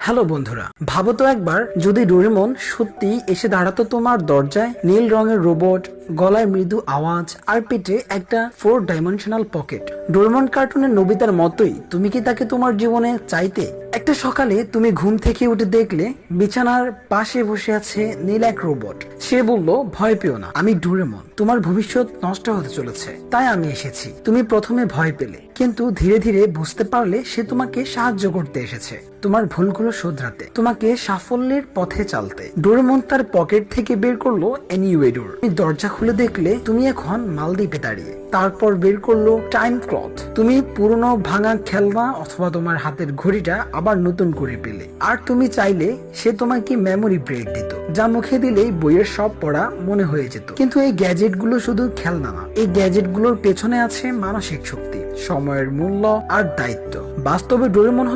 Hello বন্ধুরা, ভাবো তো একবার যদি ডোরেমন সত্যি এসে দাঁড়াতো তোমার দরজায়, নীল রঙের রোবট, গলায় মৃদু আওয়াজ আর পেটে একটা 4 ডাইমেনশনাল পকেট। ডোরেমন কার্টুনের নোবিতার মতোই তুমি কি তাকে তোমার জীবনে চাইতে? একটা সকালে তুমি ঘুম থেকে উঠে দেখলে বিছানার পাশে বসে আছে নীল এক রোবট। সে বলল, ভয় পেও না, আমি ডোরেমন, তোমার ভবিষ্যৎ নষ্ট হতে চলেছে, তাই আমি এসেছি। তুমি প্রথমে ভয় পেলে, কিন্তু ধীরে ধীরে বুঝতে পারলে সে তোমাকে সাহায্য করতে এসেছে, তোমার ভুলগুলো শোধরাতে, তোমাকে সাফল্যের পথে চালতে। ডোরেমন তার পকেট থেকে বের করলো এনিওয়েডোর। তুমি দরজা খুলে দেখলে তুমি এখন মালদ্বীপে দাঁড়িয়ে। তারপর বের করলো টাইম ক্লথ। তুমি পুরনো ভাঙা খেলনা অথবা তোমার হাতের ঘড়িটা আবার নতুন করে পেলে। আর তুমি চাইলে সে তোমাকে মেমোরি ব্রেক দিত, যা মুখে দিলেই বইয়ের সব পড়া মনে হয়ে যেত। কিন্তু এই গ্যাজেট গুলো শুধু খেলনা না, এই গ্যাজেট গুলোর পেছনে আছে মানসিক শক্তি, সময়ের মূল্য আর দায়িত্ব। বাস্তবে ডোরেমন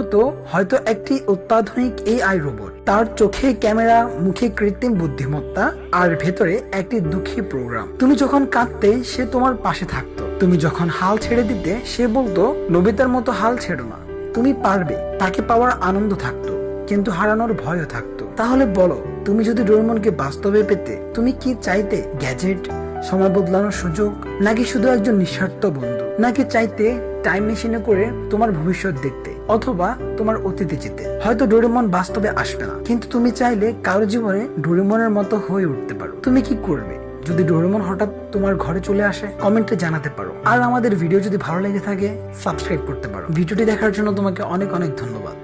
হয়তো একটি অত্যাধুনিক এআই রোবট। তার চোখে ক্যামেরা, মুখে কৃত্রিম বুদ্ধিমত্তা আর ভেতরে একটি দুঃখী প্রোগ্রাম। তুমি যখন কাঁদতে সে তোমার পাশে থাকতো, তুমি যখন হাল ছেড়ে দিতে সে বলতো, নোবিতার মতো হাল ছেড়ো না, তুমি পারবে। তাকে পাওয়ার আনন্দ থাকতো, কিন্তু হারানোর ভয়ও থাকতো। তাহলে বলো, তুমি যদি ডোরেমনকে বাস্তবে পেতে, তুমি কি চাইতে? গ্যাজেট, সময় বদলানোর সুযোগ, নাকি শুধু একজন নিঃস্বার্থ বন্ধু? নাকি চাইতে টাইম মেশিনে করে তোমার ভবিষ্যৎ দেখতে, অথবা তোমার অতীতে যেতে? হয়তো ডোরেমন বাস্তবে আসবে না, কিন্তু তুমি চাইলে কারো জীবনে ডোরেমনের মতো হয়ে উঠতে পারো। তুমি কি করবে যদি ডোরেমন হঠাৎ তোমার ঘরে চলে আসে? কমেন্টে জানাতে পারো। আর আমাদের ভিডিও যদি ভালো লেগে থাকে, সাবস্ক্রাইব করতে পারো। ভিডিওটি দেখার জন্য তোমাকে অনেক অনেক ধন্যবাদ।